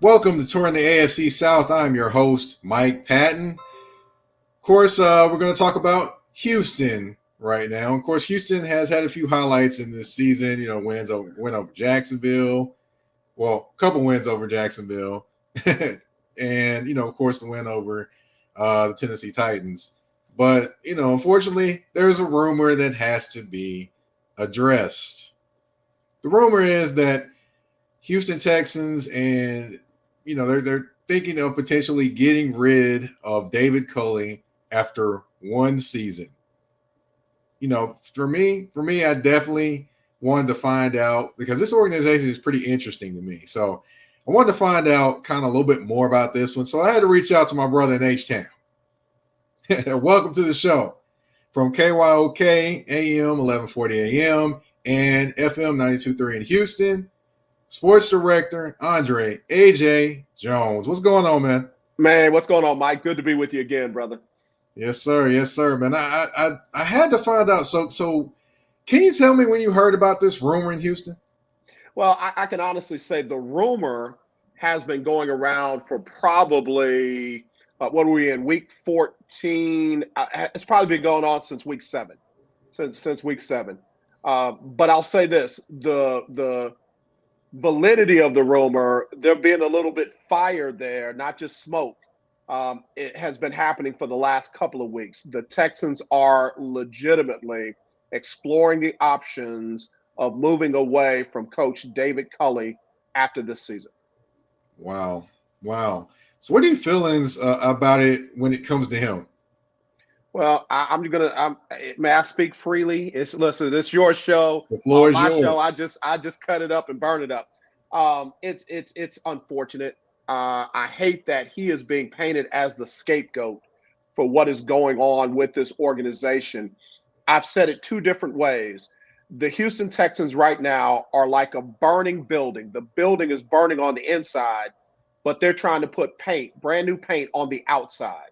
Welcome to Touring the AFC South. I'm your host, Mike Patton. Of course, we're going to talk about Houston right now. Of course, Houston has had a few highlights in this season. Win over Jacksonville. Well, a couple wins over Jacksonville. And, of course, the win over the Tennessee Titans. But, unfortunately, there's a rumor that has to be addressed. The rumor is that Houston Texans and they're thinking of potentially getting rid of David Culley after one season. For me, I definitely wanted to find out because this organization is pretty interesting to me. So I wanted to find out kind of a little bit more about this one. So I had to reach out to my brother in H-Town. Welcome to the show from KYOK AM, 1140 AM, and FM 92.3 in Houston. Sports director Andre AJ Jones. What's going on, man? Man, what's going on, Mike? Good to be with you again, brother. Yes, sir, man. I had to find out. So, can you tell me when you heard about this rumor in Houston? Well, I can honestly say the rumor has been going around for probably what are we in week 14? It's probably been going on since week 7. Since week 7. But I'll say this: the validity of the rumor, there being a little bit fire there, not just smoke. It has been happening for the last couple of weeks. The Texans are legitimately exploring the options of moving away from Coach David Culley after this season. Wow. So what are your feelings about it when it comes to him? Well, may I speak freely? Listen, it's your show. The floor is my yours. show. I just cut it up and burn it up. It's unfortunate. I hate that he is being painted as the scapegoat for what is going on with this organization. I've said it two different ways. The Houston Texans right now are like a burning building. The building is burning on the inside, but they're trying to put brand new paint on the outside.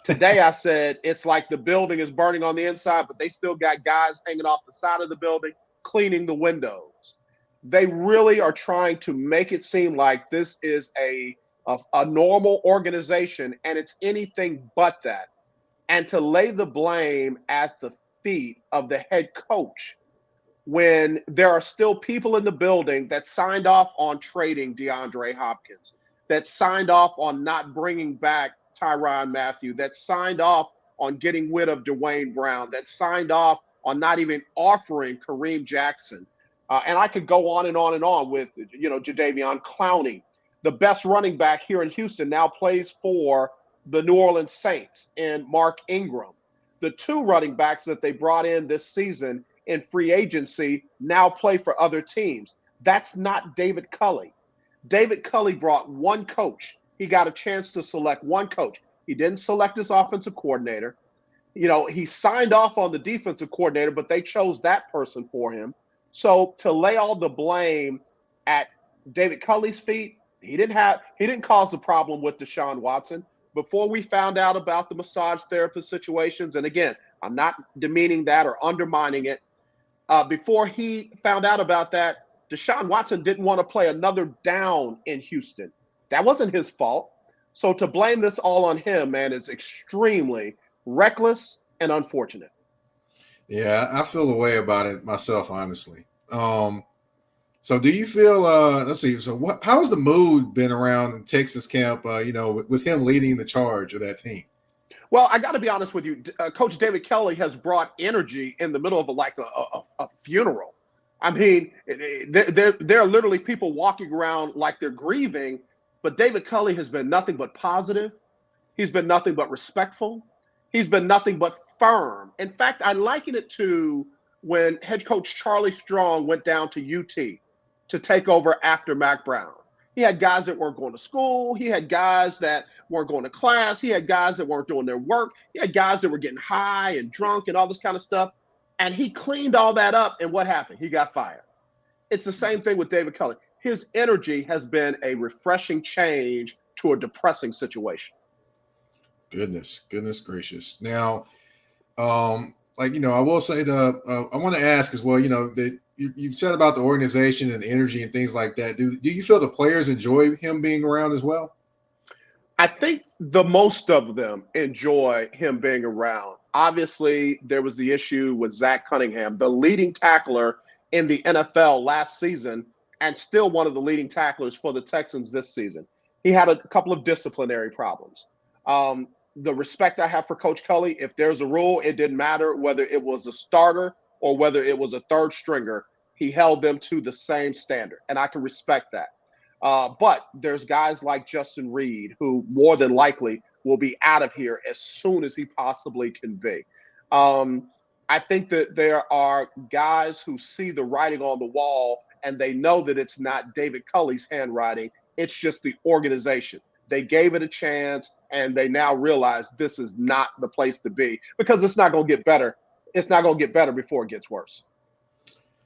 Today I said it's like the building is burning on the inside, but they still got guys hanging off the side of the building, cleaning the windows. They really are trying to make it seem like this is a normal organization, and it's anything but that. And to lay the blame at the feet of the head coach when there are still people in the building that signed off on trading DeAndre Hopkins, that signed off on not bringing back Tyrann Mathieu, that signed off on getting rid of Dwayne Brown, that signed off on not even offering Kareem Jackson. And I could go on and on and on with, Jadeveon Clowney. The best running back here in Houston now plays for the New Orleans Saints, and Mark Ingram. The two running backs that they brought in this season in free agency now play for other teams. That's not David Culley. David Culley brought one coach. He got a chance to select one coach. He didn't select his offensive coordinator. He signed off on the defensive coordinator, but they chose that person for him. So to lay all the blame at David Culley's feet, he didn't cause the problem with Deshaun Watson. Before we found out about the massage therapist situations, and again, I'm not demeaning that or undermining it. Before he found out about that, Deshaun Watson didn't want to play another down in Houston. That wasn't his fault. So to blame this all on him, man, is extremely reckless and unfortunate. Yeah, I feel the way about it myself, honestly. So do you feel, let's see, so how has the mood been around the Texas camp, with him leading the charge of that team? Well, I got to be honest with you. Coach David Culley has brought energy in the middle of a funeral. I mean, there are literally people walking around like they're grieving, but David Culley has been nothing but positive. He's been nothing but respectful. He's been nothing but firm. In fact, I liken it to when head coach Charlie Strong went down to UT to take over after Mac Brown. He had guys that weren't going to school. He had guys that weren't going to class. He had guys that weren't doing their work. He had guys that were getting high and drunk and all this kind of stuff. And he cleaned all that up. And what happened? He got fired. It's the same thing with David Culley. His energy has been a refreshing change to a depressing situation. Goodness gracious. Now, I will say I want to ask as well, that you've said about the organization and energy and things like that. Do you feel the players enjoy him being around as well? I think the most of them enjoy him being around. Obviously, there was the issue with Zach Cunningham, the leading tackler in the NFL last season, and still one of the leading tacklers for the Texans this season. He had a couple of disciplinary problems. The respect I have for Coach Culley, if there's a rule, it didn't matter whether it was a starter or whether it was a third stringer. He held them to the same standard, and I can respect that. But there's guys like Justin Reed who more than likely will be out of here as soon as he possibly can be. I think that there are guys who see the writing on the wall and they know that it's not David Culley's handwriting. It's just the organization. They gave it a chance and they now realize this is not the place to be because it's not going to get better. It's not going to get better before it gets worse.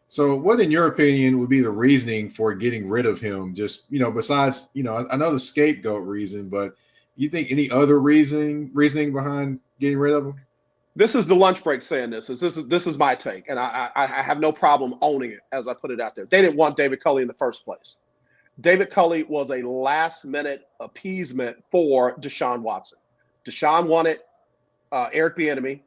So what, in your opinion, would be the reasoning for getting rid of him? Just, besides, I know the scapegoat reason, but you think any other reasoning behind getting rid of him? This is the lunch break saying this. This is my take, and I have no problem owning it as I put it out there. They didn't want David Culley in the first place. David Culley was a last-minute appeasement for Deshaun Watson. Deshaun wanted Eric Bieniemy,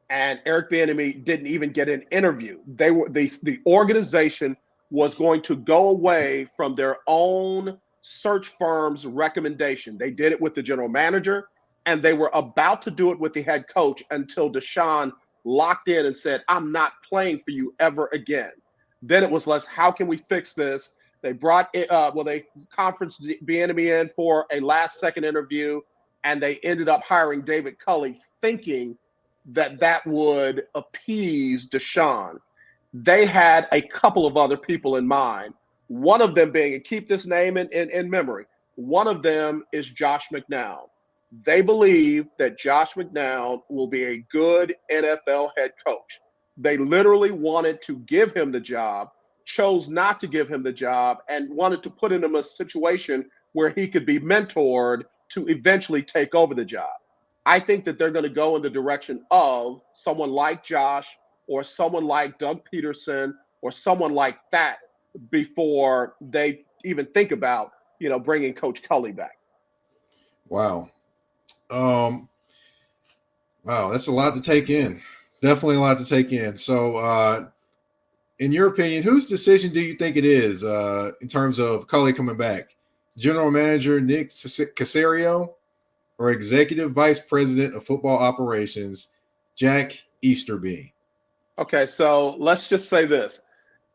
and Eric Bieniemy didn't even get an interview. The organization was going to go away from their own search firm's recommendation. They did it with the general manager, and they were about to do it with the head coach until Deshaun locked in and said, "I'm not playing for you ever again." Then it was how can we fix this? They brought they conferenced Bieniemy in for a last-second interview, and they ended up hiring David Culley, thinking that would appease Deshaun. They had a couple of other people in mind. One of them being, and keep this name in memory, one of them is Josh McCown. They believe that Josh McCown will be a good NFL head coach. They literally wanted to give him the job, chose not to give him the job, and wanted to put him in a situation where he could be mentored to eventually take over the job. I think that they're going to go in the direction of someone like Josh or someone like Doug Peterson or someone like that before they even think about, bringing Coach Culley back. Wow. Wow, that's a lot to take in. Definitely a lot to take in. So, in your opinion, whose decision do you think it is in terms of Culley coming back? General Manager Nick Caserio or Executive Vice President of Football Operations Jack Easterby? Okay, so let's just say this.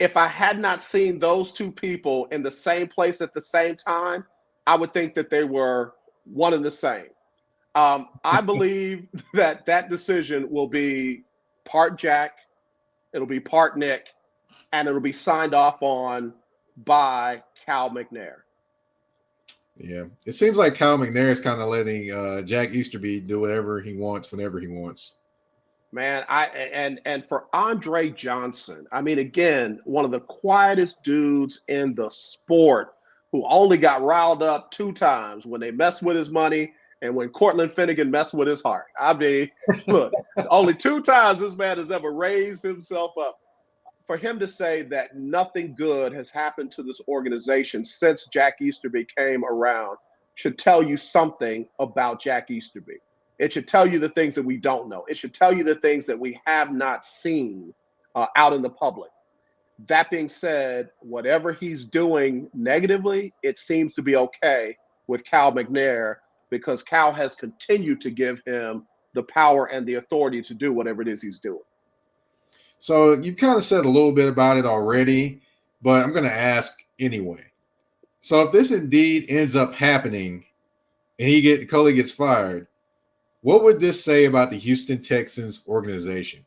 If I had not seen those two people in the same place at the same time, I would think that they were one and the same. I believe that decision will be part Jack, it'll be part Nick, and it'll be signed off on by Cal McNair. Yeah, it seems like Cal McNair is kind of letting Jack Easterby do whatever he wants whenever he wants. Man, and for Andre Johnson, I mean, again, one of the quietest dudes in the sport who only got riled up 2 times, when they messed with his money and when Cortland Finnegan messed with his heart. I mean, look, only 2 times this man has ever raised himself up. For him to say that nothing good has happened to this organization since Jack Easterby came around should tell you something about Jack Easterby. It should tell you the things that we don't know. It should tell you the things that we have not seen out in the public. That being said, whatever he's doing negatively, it seems to be okay with Cal McNair because Cal has continued to give him the power and the authority to do whatever it is he's doing. So you've kind of said a little bit about it already, but I'm going to ask anyway. So if this indeed ends up happening and Culley gets fired, what would this say about the Houston Texans organization?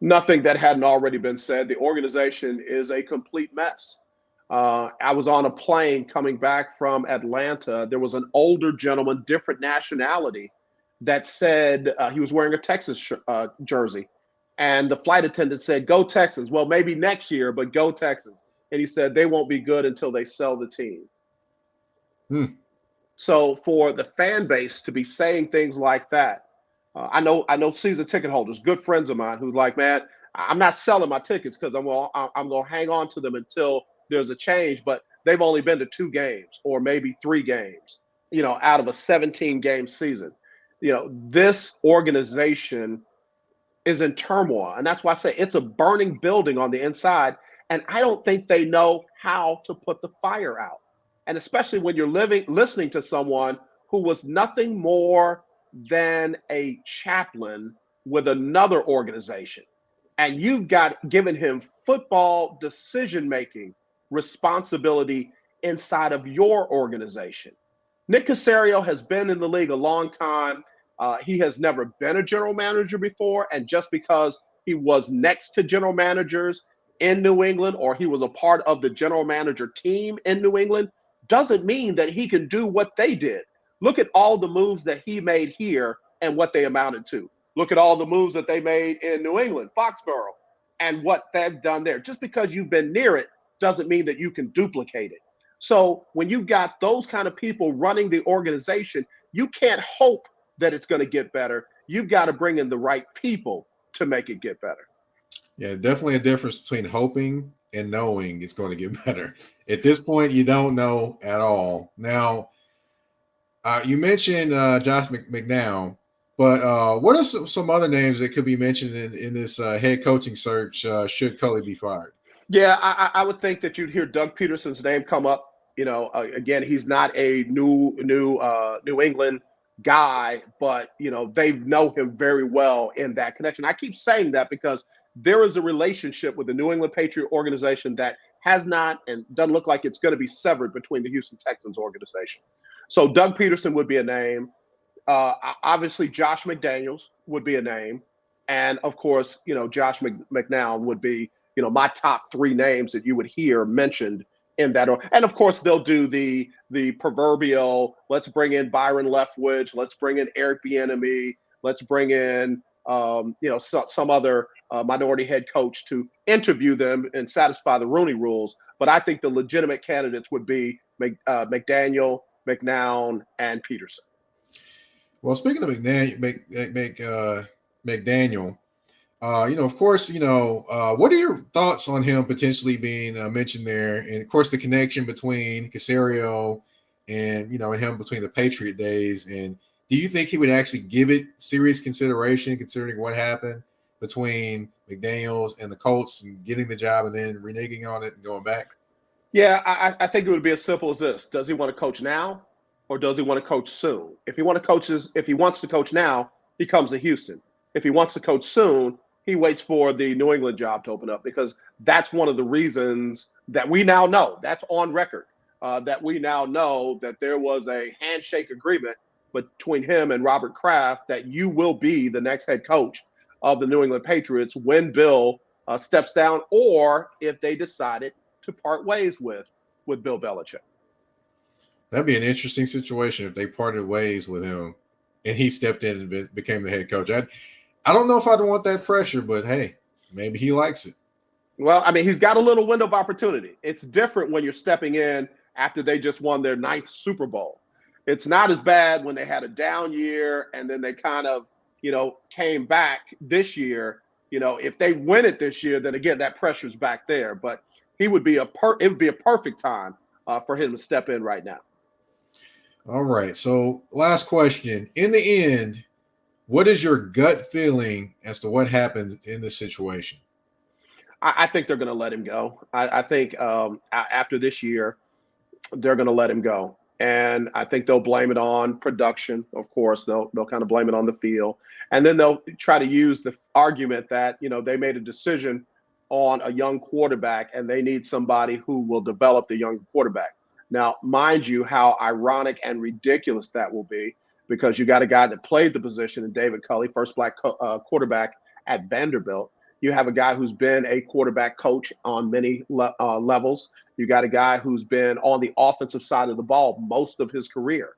Nothing that hadn't already been said. The organization is a complete mess. I was on a plane coming back from Atlanta. There was an older gentleman, different nationality, that said he was wearing a Texas jersey. And the flight attendant said, "Go Texans." Well, maybe next year, but go Texans. And he said they won't be good until they sell the team. So for the fan base to be saying things like that, I know season ticket holders, good friends of mine, who's like, "Man, I'm not selling my tickets because I'm going to hang on to them until there's a change. But they've only been to 2 games or maybe 3 games, out of a 17-game season. This organization is in turmoil. And that's why I say it's a burning building on the inside. And I don't think they know how to put the fire out. And especially when you're listening to someone who was nothing more than a chaplain with another organization. And you've given him football decision-making responsibility inside of your organization. Nick Caserio has been in the league a long time. He has never been a general manager before. And just because he was next to general managers in New England or he was a part of the general manager team in New England doesn't mean that he can do what they did. Look at all the moves that he made here and what they amounted to. Look at all the moves that they made in New England, Foxborough, and what they've done there. Just because you've been near it doesn't mean that you can duplicate it. So when you've got those kind of people running the organization, you can't hope that it's going to get better. You've got to bring in the right people to make it get better. Yeah, definitely a difference between hoping and knowing it's going to get better. At this point, you don't know at all. Now, you mentioned Josh McNown, but what are some other names that could be mentioned in this head coaching search should Culley be fired? Yeah, I would think that you'd hear Doug Peterson's name come up. Again, he's not a New England guy, but they know him very well in that connection. I keep saying that because there is a relationship with the New England Patriot organization that has not and doesn't look like it's going to be severed between the Houston Texans organization. So Doug Peterson would be a name. Obviously, Josh McDaniels would be a name, and of course, Josh McNown would be my top 3 names that you would hear mentioned in that. And of course, they'll do the proverbial, let's bring in Byron Leftwich, let's bring in Eric Bieniemy, let's bring in some other minority head coach to interview them and satisfy the Rooney rules. But I think the legitimate candidates would be McDaniel, McNown, and Peterson. Well, speaking of McDaniel, of course, what are your thoughts on him potentially being mentioned there? And of course, the connection between Caserio and, him between the Patriot days. And do you think he would actually give it serious consideration considering what happened between McDaniels and the Colts and getting the job and then reneging on it and going back? Yeah, I think it would be as simple as this. Does he want to coach now or does he want to coach soon? If he wants to coach now, he comes to Houston. If he wants to coach soon, he waits for the New England job to open up, because that's one of the reasons that we now know, that's on record, that we now know that there was a handshake agreement between him and Robert Kraft that you will be the next head coach of the New England Patriots when Bill steps down, or if they decided to part ways with Bill Belichick. That'd be an interesting situation if they parted ways with him and he stepped in and became the head coach. I don't know if I'd want that pressure, but hey, maybe he likes it. Well, I mean, he's got a little window of opportunity. It's different when you're stepping in after they just won their 9th Super Bowl. It's not as bad when they had a down year and then they kind of, came back this year. If they win it this year, then again, that pressure's back there. But it would be a perfect time for him to step in right now. All right. So last question. In the end, what is your gut feeling as to what happens in this situation? I think they're going to let him go. I think after this year, they're going to let him go. And I think they'll blame it on production. Of course, they'll kind of blame it on the field. And then they'll try to use the argument that, they made a decision on a young quarterback and they need somebody who will develop the young quarterback. Now, mind you, how ironic and ridiculous that will be, because you got a guy that played the position in David Culley, first black quarterback at Vanderbilt. You have a guy who's been a quarterback coach on many levels. You got a guy who's been on the offensive side of the ball most of his career.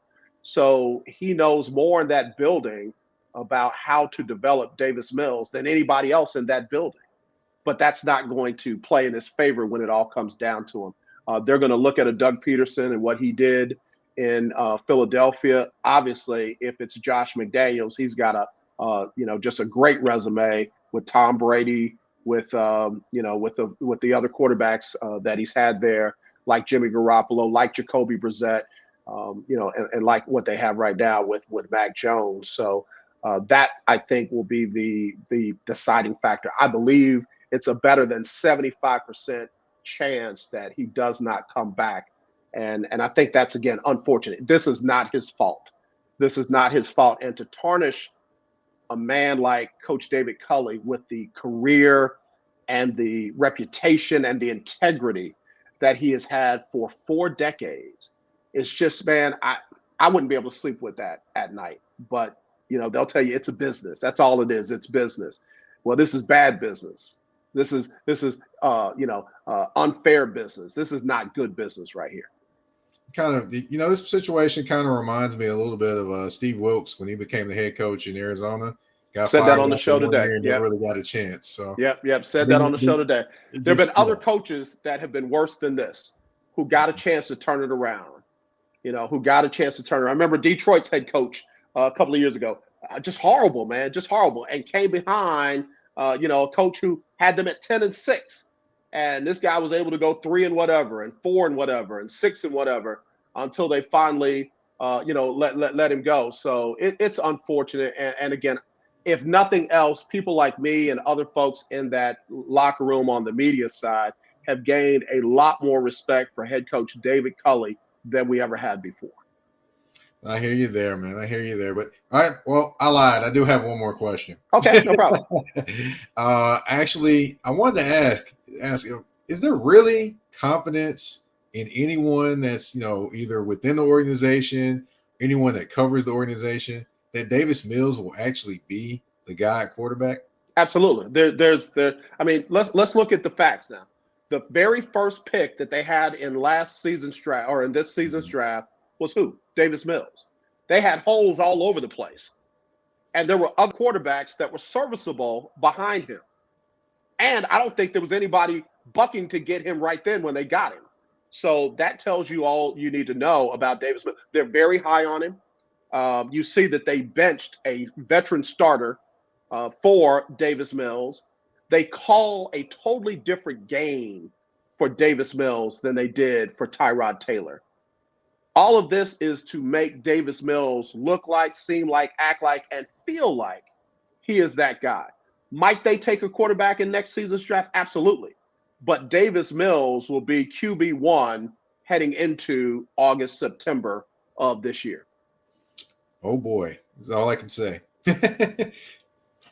So he knows more in that building about how to develop Davis Mills than anybody else in that building. But that's not going to play in his favor when it all comes down to him. They're going to look at a Doug Peterson and what he did in Philadelphia. Obviously, if it's Josh McDaniels, he's got just a great resume with Tom Brady, with with the other quarterbacks that he's had there, like Jimmy Garoppolo, like Jacoby Brissett, and like what they have right now with Mac Jones. So that, I think, will be the deciding factor. I believe it's a better than 75% chance that he does not come back. And I think that's, again, unfortunate. This is not his fault. This is not his fault. And to tarnish a man like Coach David Culley with the career and the reputation and the integrity that he has had for 4 decades, it's just, man, I wouldn't be able to sleep with that at night. But, they'll tell you it's a business. That's all it is. It's business. Well, this is bad business. This is unfair business. This is not good business right here. Kind of, this situation kind of reminds me a little bit of Steve Wilkes when he became the head coach in Arizona. Got said that on the show today. Yeah, really got a chance. So yep. Said that on the show today. There have been other coaches that have been worse than this, who got a chance to turn it around. Who got a chance to turn it around. I remember Detroit's head coach a couple of years ago, just horrible, man, just horrible, and came behind, a coach who had them at 10-6. And this guy was able to go 3 and whatever, and 4 and whatever, and 6 and whatever, until they finally, let him go. So it's unfortunate. And again, if nothing else, people like me and other folks in that locker room on the media side have gained a lot more respect for head coach David Culley than we ever had before. I hear you there, man. I hear you there. But all right, well, I lied. I do have one more question. Okay, no problem. Actually, I wanted to ask, is there really confidence in anyone that's, either within the organization, anyone that covers the organization, that Davis Mills will actually be the guy at quarterback? Absolutely. Let's look at the facts now. The very first pick that they had in last season's draft, or in this season's draft, was who? Davis Mills. They had holes all over the place. And there were other quarterbacks that were serviceable behind him. And I don't think there was anybody bucking to get him right then when they got him. So that tells you all you need to know about Davis Mills. They're very high on him. You see that they benched a veteran starter for Davis Mills. They call a totally different game for Davis Mills than they did for Tyrod Taylor. All of this is to make Davis Mills look like, seem like, act like, and feel like he is that guy. Might they take a quarterback in next season's draft? Absolutely. But Davis Mills will be QB1 heading into August, September of this year. Oh, boy. That's all I can say.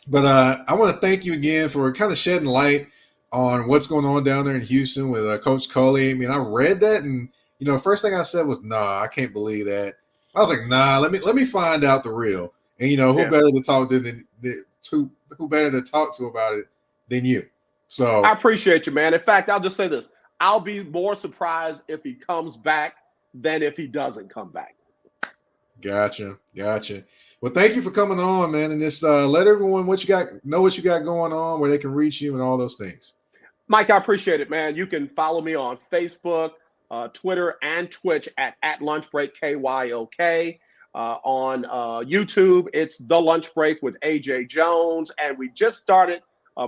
But I want to thank you again for kind of shedding light on what's going on down there in Houston with Coach Culley. I mean, I read that, and first thing I said was, "Nah, I can't believe that." I was like, "Nah, let me find out the real." And who better to talk to who better to talk to about it than you? So I appreciate you, man. In fact, I'll just say this: I'll be more surprised if he comes back than if he doesn't come back. Gotcha. Well, thank you for coming on, man. And just let everyone what you got going on, where they can reach you, and all those things. Mike, I appreciate it, man. You can follow me on Facebook, Twitter, and Twitch at Lunch Break KYOK. On YouTube, it's The Lunch Break with AJ Jones, and we just started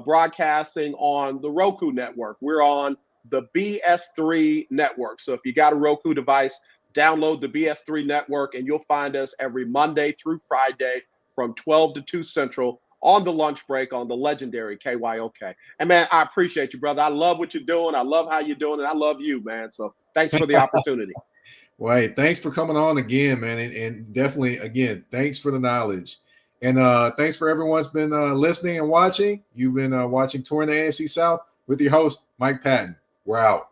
broadcasting on the Roku network. We're on the BS3 network. So if you got a Roku device, download the BS3 network, and you'll find us every Monday through Friday from 12 to 2 Central on the lunch break on the legendary KYOK. And, man, I appreciate you, brother. I love what you're doing. I love how you're doing it. I love you, man. So thanks for the opportunity. Well, hey, thanks for coming on again, man. And definitely, again, thanks for the knowledge. And thanks for everyone's been listening and watching. You've been watching Touring the AFC South with your host, Mike Patton. We're out.